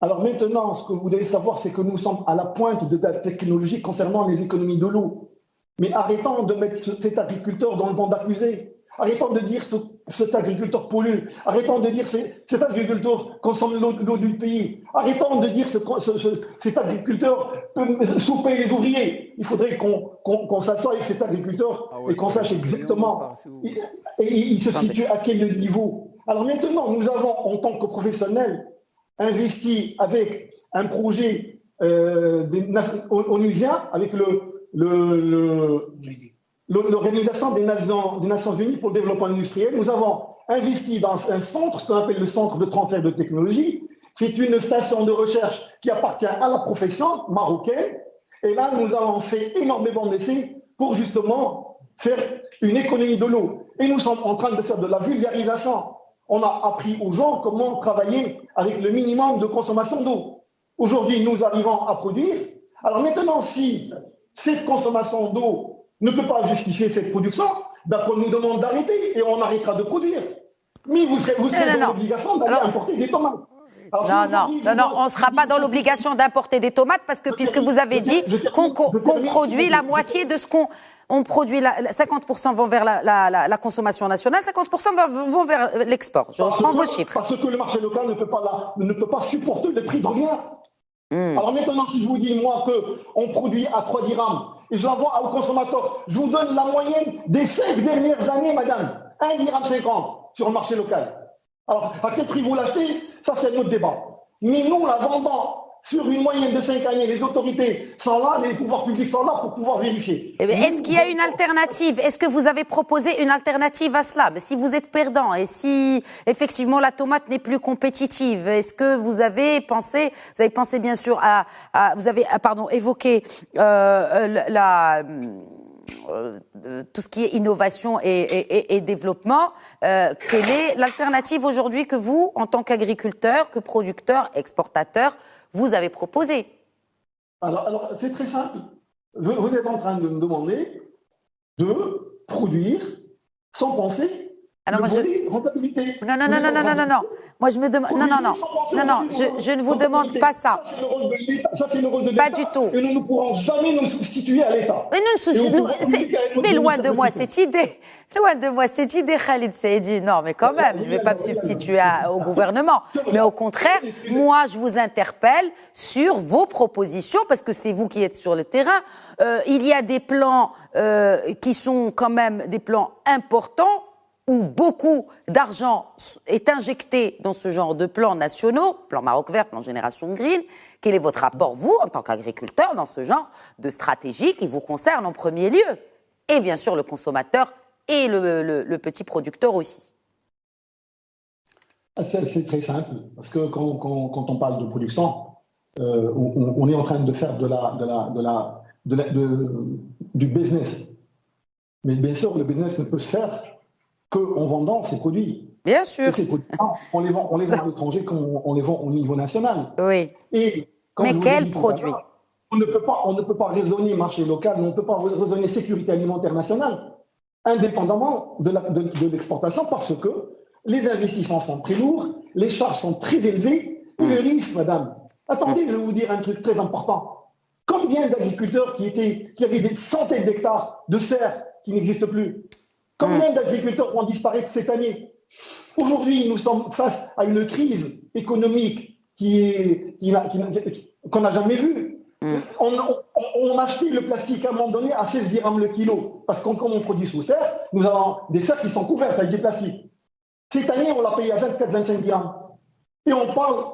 Alors maintenant, ce que vous devez savoir, c'est que nous sommes à la pointe de la technologie concernant les économies de l'eau. Mais arrêtons de mettre cet agriculteur dans le banc d'accusés. Arrêtons de dire cet agriculteur pollue. Arrêtons de dire cet agriculteur consomme l'eau du pays. Arrêtons de dire cet agriculteur sous-paye les ouvriers. Il faudrait qu'on s'assoie avec cet agriculteur et qu'on sache exactement il se situe à quel niveau. Alors maintenant, nous avons, en tant que professionnels, investi avec un projet onusien, avec l'Organisation des Nations Unies pour le développement industriel. Nous avons investi dans un centre, ce qu'on appelle le centre de transfert de technologie. C'est une station de recherche qui appartient à la profession marocaine. Et là, nous avons fait énormément d'essais pour justement faire une économie de l'eau. Et nous sommes en train de faire de la vulgarisation. On a appris aux gens comment travailler avec le minimum de consommation d'eau. Aujourd'hui, nous arrivons à produire. Alors maintenant, si cette consommation d'eau ne peut pas justifier cette production, qu'on nous demande d'arrêter et on arrêtera de produire. Mais vous serez dans l'obligation d'aller importer des tomates. Alors, non, on ne sera pas dans l'obligation d'importer des tomates parce que puisque vous avez dit qu'on produit la moitié de ce qu'on produit, 50% vont vers la consommation nationale, 50% vont vers l'export. Je reprends vos chiffres. Parce que le marché local ne peut pas supporter le prix de revient. Alors maintenant, si je vous dis, moi, qu'on produit à 3 dirhams et je l'envoie au consommateur, je vous donne la moyenne des 5 dernières années, madame. 1 dirham 50 sur le marché local. Alors, à quel prix vous l'achetez? Ça, c'est notre débat. Mais nous, la vendons sur une moyenne de 5 années. Les autorités sont là, les pouvoirs publics sont là pour pouvoir vérifier. Est-ce qu'il y a une alternative? Est-ce que vous avez proposé une alternative à cela? Mais si vous êtes perdant et si effectivement la tomate n'est plus compétitive, est-ce que vous avez pensé bien sûr vous avez évoqué tout ce qui est innovation et développement, quelle est l'alternative aujourd'hui que vous, en tant qu'agriculteur, que producteur, exportateur, vous avez proposé? Alors c'est très simple. Vous êtes en train de me demander de produire sans penser alors moi, rentabilité. Non. Moi, je me demande. Non, je ne vous demande pas ça. Ça, c'est le rôle de l'État. Ça, c'est le rôle de l'État. Pas du tout. Et nous ne pourrons jamais nous substituer à l'État. Mais loin de moi cette idée. Loin de moi cette idée, Khalid Saïdi. Non, mais quand même, je ne vais pas me substituer au gouvernement. Mais au contraire, moi, je vous interpelle sur vos propositions, parce que c'est vous qui êtes sur le terrain. Il y a des plans qui sont quand même des plans importants, où beaucoup d'argent est injecté dans ce genre de plans nationaux, plan Maroc Vert, plan Génération Green. Quel est votre rapport, vous, en tant qu'agriculteur, dans ce genre de stratégie qui vous concerne en premier lieu? Et bien sûr le consommateur et le petit producteur aussi. C'est très simple, parce que quand on parle de production, on est en train de faire du business. Mais bien sûr, le business ne peut se faire qu'en vendant ces produits. Bien sûr. Et ces produits, on les vend à l'étranger comme on les vend au niveau national. Oui. Et mais quels produits? On ne peut pas raisonner marché local, on ne peut pas raisonner sécurité alimentaire nationale, indépendamment de l'exportation, parce que les investissements sont très lourds, les charges sont très élevées, et le risque, madame. Attendez, je vais vous dire un truc très important. Combien d'agriculteurs qui avaient des centaines d'hectares de serres qui n'existent plus? Combien d'agriculteurs vont disparaître cette année? Aujourd'hui, nous sommes face à une crise économique qu'on n'a jamais vu. On achetait le plastique à un moment donné à 16 dirhams le kilo, parce que comme on produit sous serre, nous avons des serres qui sont couvertes avec du plastique. Cette année, on l'a payé à 24-25 dirhams. Et on parle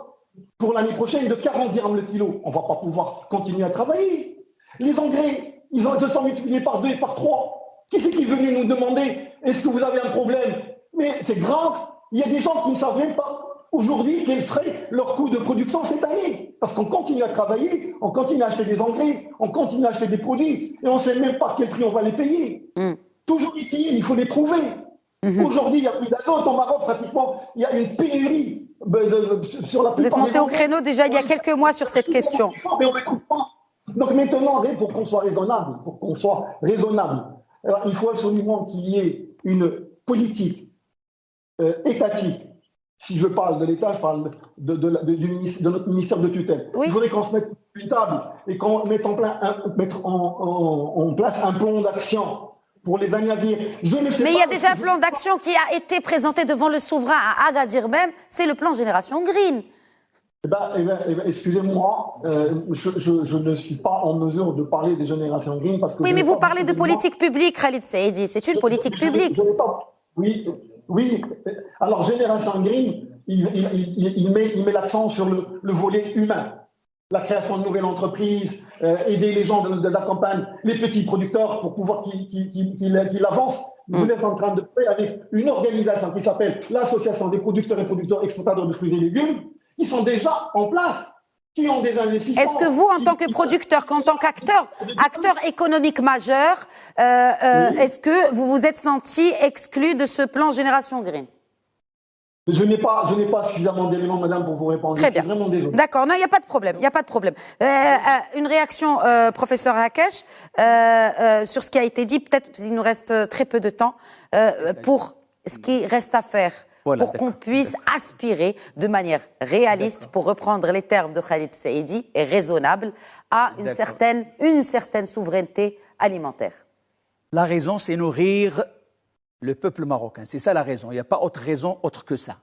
pour l'année prochaine de 40 dirhams le kilo. On ne va pas pouvoir continuer à travailler. Les engrais, ils se sont multipliés par 2 et par 3. Qui c'est qui est venu nous demander est-ce que vous avez un problème? Mais c'est grave. Il y a des gens qui ne savent même pas aujourd'hui quel serait leur coût de production cette année. Parce qu'on continue à travailler, on continue à acheter des engrais, on continue à acheter des produits et on ne sait même pas à quel prix on va les payer. Toujours utile, il faut les trouver. Aujourd'hui, il n'y a plus d'azote au Maroc, pratiquement. Il y a une pénurie sur la plupart des engrais. Vous êtes monté au créneau déjà il y a quelques mois sur cette question. Mais on ne les trouve pas. Donc maintenant, pour qu'on soit raisonnable, alors, il faut absolument qu'il y ait une politique étatique. Si je parle de l'État, je parle de notre ministère de tutelle. Oui. Il faudrait qu'on se mette une table et qu'on mette en place un plan d'action pour les années à venir. Mais il y a déjà un plan d'action qui a été présenté devant le souverain à Agadir même, c'est le plan Génération Green. Excusez-moi, je ne suis pas en mesure de parler des Générations Green parce que... Oui, mais vous parlez de politique publique, Khalid Saïdi, c'est une politique publique. Oui. Alors, Génération Green, il met l'accent sur le volet humain. La création de nouvelles entreprises, aider les gens de la campagne, les petits producteurs pour pouvoir qu'ils avancent. Vous êtes en train de faire avec une organisation qui s'appelle l'Association des producteurs et producteurs exportateurs de fruits et légumes, qui sont déjà en place, qui ont des investissements. Est-ce que vous, en tant que producteur, en tant qu'acteur économique majeur, est-ce que vous vous êtes senti exclu de ce plan Génération Green? Je n'ai pas suffisamment d'éléments, madame, pour vous répondre. Très bien. Vraiment désolé. D'accord, non, il n'y a pas de problème. Une réaction, professeur Hakesh, sur ce qui a été dit. Peut-être qu'il nous reste très peu de temps pour ce qui reste à faire. Voilà, pour qu'on puisse aspirer de manière réaliste, pour reprendre les termes de Khalid Saïdi, et raisonnable, à une certaine souveraineté alimentaire. La raison, c'est nourrir le peuple marocain. C'est ça la raison. Il n'y a pas autre raison autre que ça.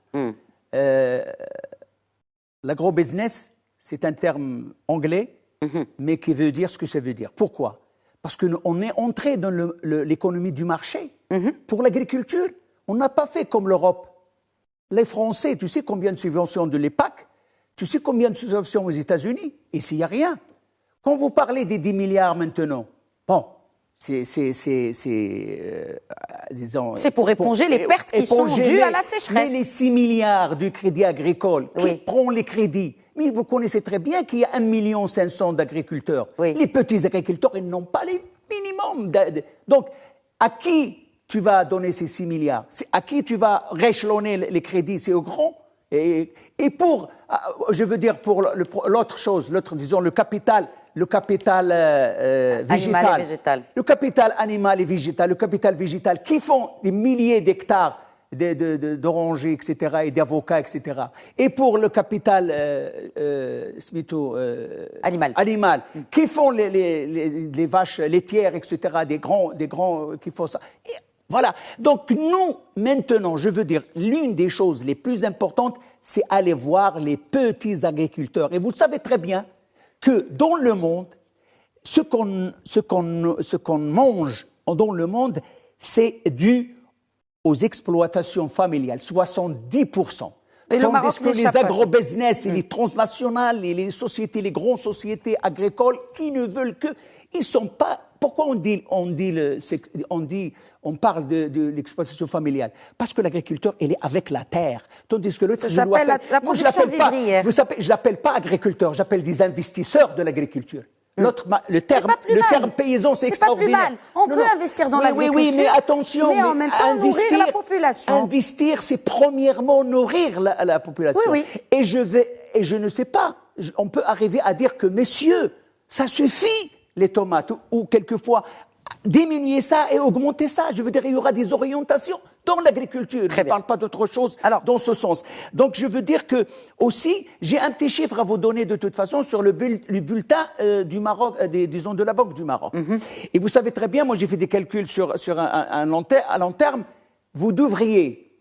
L'agrobusiness, c'est un terme anglais, mais qui veut dire ce que ça veut dire. Pourquoi? Parce qu'on est entré dans l'économie du marché. Pour l'agriculture, on n'a pas fait comme l'Europe. Les Français, tu sais combien de subventions de l'EPAC? Tu sais combien de subventions aux États-Unis? Ici, il n'y a rien. Quand vous parlez des 10 milliards maintenant, bon, disons... C'est pour éponger les pertes qui sont dues à la sécheresse. Mais les 6 milliards du crédit agricole, qui prend les crédits? Mais vous connaissez très bien qu'il y a 1 500 000 d'agriculteurs. Les petits agriculteurs, ils n'ont pas les minimums. Donc, à qui tu vas donner ces 6 milliards? À qui tu vas réchelonner les crédits? C'est aux grands. Et pour, je veux dire, pour l'autre chose, disons, le capital végétal. Le capital animal et végétal, le capital végétal, qui font des milliers d'hectares d'orangers, etc., et d'avocats, etc. Et pour le capital animal, qui font les vaches laitières, etc., des grands qui font ça. Et voilà. Donc nous, maintenant, je veux dire, l'une des choses les plus importantes, c'est aller voir les petits agriculteurs. Et vous savez très bien que dans le monde, ce qu'on mange dans le monde, c'est dû aux exploitations familiales, 70%. Tandis que les agrobusiness et les transnationales et les sociétés, les grandes sociétés agricoles qui ne veulent que, ils sont pas. Pourquoi on parle de l'exploitation familiale? Parce que l'agriculteur, il est avec la terre. Tandis que l'autre, ça s'appelle la production vivrière. Je l'appelle pas agriculteur, j'appelle des investisseurs de l'agriculture. Le terme paysan, c'est extraordinaire. On peut investir dans l'agriculture. Oui, mais attention. Mais en même temps, nourrir la population. Investir, c'est premièrement nourrir la population. Oui. Et je ne sais pas, on peut arriver à dire que, messieurs, ça suffit, les tomates, ou quelquefois diminuer ça et augmenter ça. Je veux dire, il y aura des orientations dans l'agriculture. Je ne parle pas d'autre chose dans ce sens. Donc, je veux dire que, aussi, j'ai un petit chiffre à vous donner de toute façon sur le bulletin du Maroc, disons de la Banque du Maroc. Et vous savez très bien, moi j'ai fait des calculs sur à long terme, vous devriez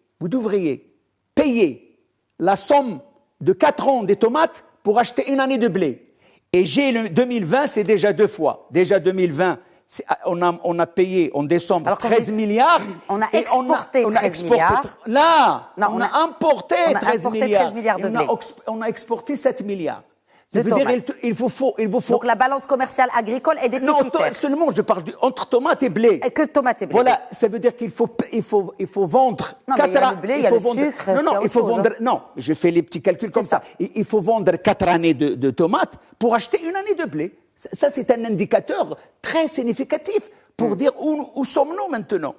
payer la somme de 4 ans des tomates pour acheter une année de blé. Et 2020, c'est déjà 2 fois. Déjà 2020, on a payé en décembre 13 milliards. On a exporté 13 milliards. Là, on a importé 13 milliards. De blé. On a exporté 7 milliards. De tomates. Il vous faut. Donc la balance commerciale agricole est déficitaire. Non, seulement je parle entre tomates et blé. Et que tomates et blé. Voilà, ça veut dire qu'il faut vendre. Non, mais il y a le blé, il y a le sucre. Non, il faut vendre. Non, je fais les petits calculs comme ça. Il faut vendre 4 années de tomates pour acheter 1 année de blé. Ça, c'est un indicateur très significatif pour dire où sommes-nous maintenant.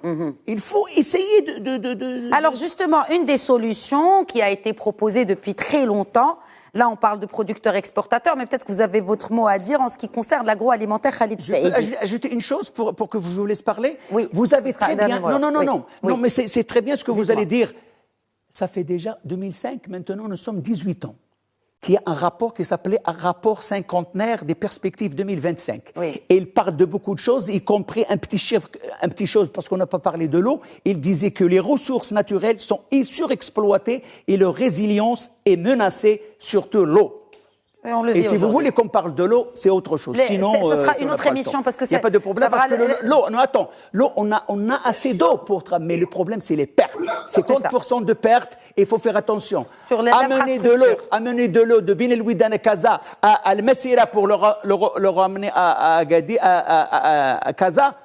Il faut essayer de... Alors justement, une des solutions qui a été proposée depuis très longtemps, là on parle de producteurs-exportateurs, mais peut-être que vous avez votre mot à dire en ce qui concerne l'agroalimentaire, Khalid Saïdi. Je peux ajouter une chose pour que je vous laisse parler. Oui, vous avez très bien... Non, mais c'est très bien ce que vous allez dire. Ça fait déjà 2005, maintenant nous sommes 18 ans. Qui a un rapport qui s'appelait un rapport cinquantenaire des perspectives 2025. Oui. Et il parle de beaucoup de choses, y compris un petit chose, parce qu'on n'a pas parlé de l'eau. Il disait que les ressources naturelles sont surexploitées et leur résilience est menacée, surtout l'eau. Et si vous voulez qu'on parle de l'eau, c'est autre chose. Sinon, ce sera une autre émission parce que il n'y a pas de problème parce que l'eau, non, attends, l'eau, on a assez d'eau mais le problème c'est les pertes. C'est 50% de pertes et il faut faire attention. Sur les amener de l'eau de Bin El Ouidan à Casa à Al-Messira pour le ramener à Agadir, à Casa.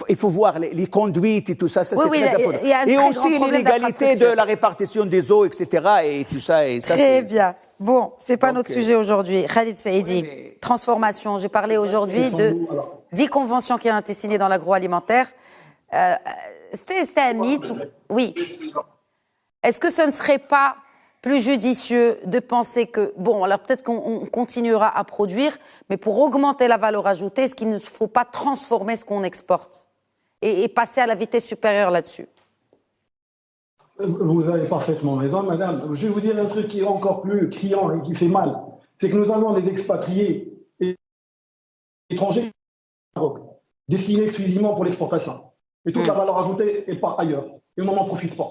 Il faut voir les conduites et tout ça, c'est très important. Et aussi l'inégalité de la répartition des eaux, etc. Et tout ça. Très bien. Bon, c'est pas notre sujet aujourd'hui. Khalid Saïdi, transformation. J'ai parlé aujourd'hui de 10 conventions qui ont été signées dans l'agroalimentaire. C'était un mythe. Oui. Est-ce que ce ne serait pas plus judicieux de penser que, bon, alors peut-être qu'on continuera à produire, mais pour augmenter la valeur ajoutée, est-ce qu'il ne faut pas transformer ce qu'on exporte et passer à la vitesse supérieure là-dessus? Vous avez parfaitement raison, madame. Je vais vous dire un truc qui est encore plus criant et qui fait mal. C'est que nous avons des expatriés étrangers au Maroc, destinés exclusivement pour l'exportation. Et toute la valeur ajoutée est par ailleurs. Et on n'en profite pas.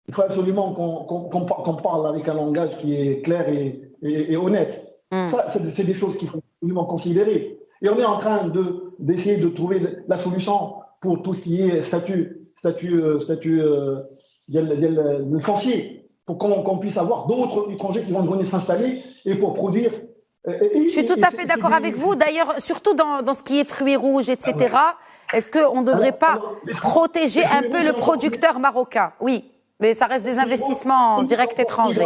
Il faut absolument qu'on parle avec un langage qui est clair et honnête. Ça, c'est des choses qu'il faut absolument considérer. Et on est en train d'essayer de trouver la solution pour tout ce qui est statut le foncier, pour qu'on puisse avoir d'autres étrangers qui vont venir s'installer et pour produire. Je suis tout à fait d'accord avec vous. D'ailleurs, surtout dans ce qui est fruits rouges, etc., est-ce qu'on ne devrait pas protéger un peu le producteur marocain? Oui, mais ça reste des investissements directs étrangers.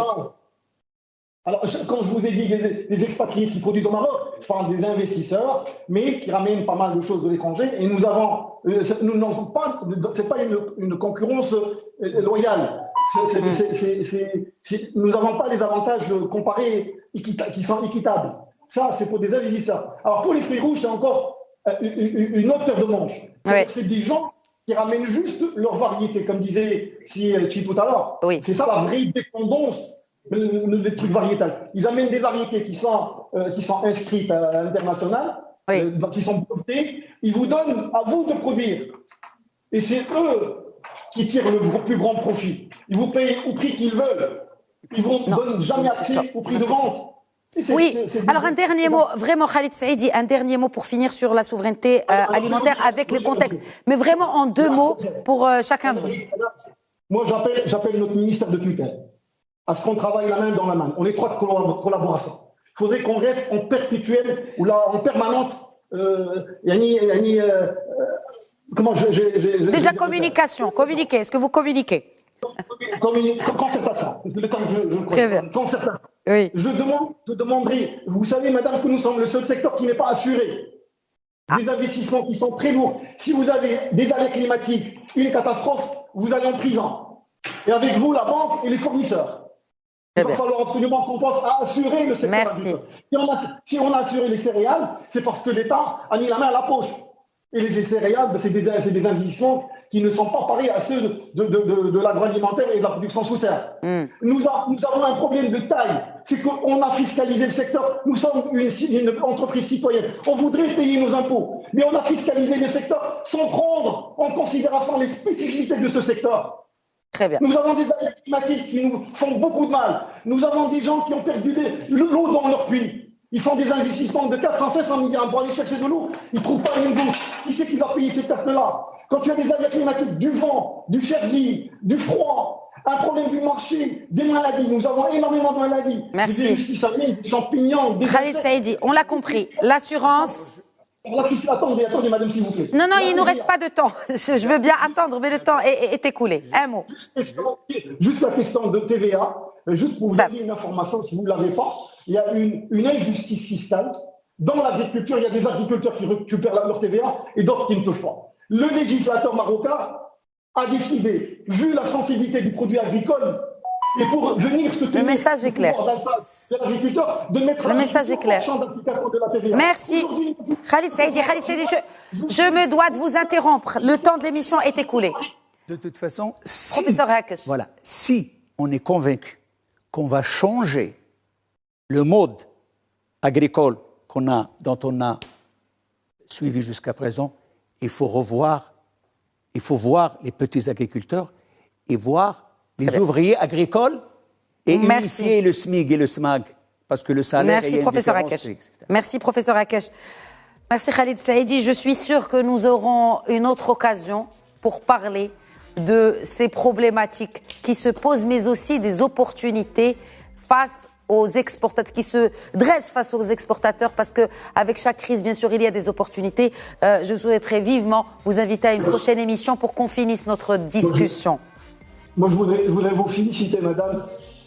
Alors, quand je vous ai dit les expatriés qui produisent au Maroc, je parle des investisseurs, mais qui ramènent pas mal de choses de l'étranger. Et nous n'en sommes pas, c'est pas une concurrence loyale. Nous n'avons pas les avantages comparés qui sont équitables. Ça, c'est pour des investisseurs. Alors, pour les fruits rouges, c'est encore une autre paire de manches. C'est des gens qui ramènent juste leur variété, comme disait Chi tout à l'heure. Oui. C'est ça la vraie dépendance. Les trucs variétals. Ils amènent des variétés qui sont inscrites à l'international, qui sont brevetées. Ils vous donnent à vous de produire. Et c'est eux qui tirent le plus grand profit. Ils vous payent au prix qu'ils veulent. Ils ne vous donnent jamais accès au prix de vente. Alors un dernier mot, vraiment Khalid Saïdi, un dernier mot pour finir sur la souveraineté alimentaire avec le contexte. Mais vraiment en 2 mots pour chacun de vous. Moi, j'appelle notre ministère de tutelle à ce qu'on travaille la main dans la main, en étroite collaboration. Il faudrait qu'on reste en perpétuelle ou là en permanente. Déjà communication, communiquer. Est-ce que vous communiquez? Concertation. C'est le temps que je Très bien. Concertation. Oui. Je demanderai. Vous savez, madame, que nous sommes le seul secteur qui n'est pas assuré. Des investissements qui sont très lourds. Si vous avez des aléas climatiques, une catastrophe, vous allez en prison. Et avec vous, la banque et les fournisseurs. Il va falloir absolument qu'on pense à assurer le secteur agricole. Si on a assuré les céréales, c'est parce que l'État a mis la main à la poche. Et les céréales, c'est des investissements qui ne sont pas pareils à ceux de l'agroalimentaire et de la production sous serre. Nous avons un problème de taille. C'est qu'on a fiscalisé le secteur. Nous sommes une entreprise citoyenne. On voudrait payer nos impôts. Mais on a fiscalisé le secteur sans prendre en considération les spécificités de ce secteur. Très bien. Nous avons des aléas climatiques qui nous font beaucoup de mal. Nous avons des gens qui ont perdu l'eau dans leur puits. Ils font des investissements de 400-500 milliards pour aller chercher de l'eau. Ils ne trouvent pas une goutte. Qui c'est qui va payer ces pertes-là? Quand tu as des aléas climatiques, du vent, du chergui, du froid, un problème du marché, des maladies. Nous avons énormément de maladies. Merci. Des des champignons, des Khalid Saïdi, on l'a compris. L'assurance... Attendez, madame, s'il vous plaît. Non, il ne nous reste pas de temps. Je veux bien attendre, mais le temps est écoulé. Un mot. Juste la question de TVA, juste pour vous donner une information, si vous ne l'avez pas, il y a une injustice fiscale. Dans l'agriculture, il y a des agriculteurs qui récupèrent leur TVA et d'autres qui ne touchent pas. Le législateur marocain a décidé, vu la sensibilité du produit agricole, et pour venir soutenir le message est clair. De l'agriculteur, de mettre le message est clair. Champ d'application de la TVA. Merci. Khalid Saïdi, je me dois de vous interrompre. Le temps de l'émission est écoulé. De toute façon, Professeur Hakesh. Voilà, si on est convaincu qu'on va changer le mode agricole dont on a suivi jusqu'à présent, il faut voir les petits agriculteurs et voir les ouvriers agricoles et unifier le SMIG et le SMAG, parce que le salaire Merci, professeur Hakesh. Merci, professeur Hakesh. Merci, Khalid Saïdi. Je suis sûre que nous aurons une autre occasion pour parler de ces problématiques qui se posent, mais aussi des opportunités face aux exportateurs, qui se dressent face aux exportateurs, parce qu'avec chaque crise, bien sûr, il y a des opportunités. Je souhaiterais vivement vous inviter à une prochaine émission pour qu'on finisse notre discussion. Moi, je voudrais vous féliciter, madame,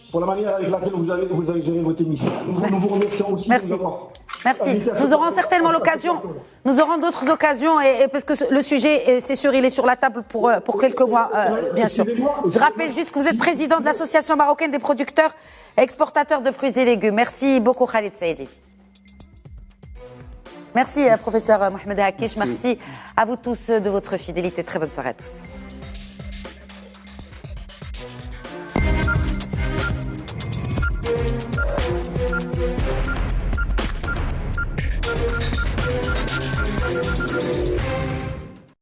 pour la manière avec laquelle vous avez géré votre émission. Nous vous remercions aussi. Merci. Nous aurons certainement l'occasion. Nous aurons d'autres occasions, et parce que le sujet, c'est sûr, il est sur la table pour quelques mois, bien sûr. Je rappelle juste que vous êtes président de l'Association marocaine des producteurs et exportateurs de fruits et légumes. Merci beaucoup, Khalid Saïdi. Merci, professeur Mohamed Hakesh. Merci à vous tous de votre fidélité. Très bonne soirée à tous.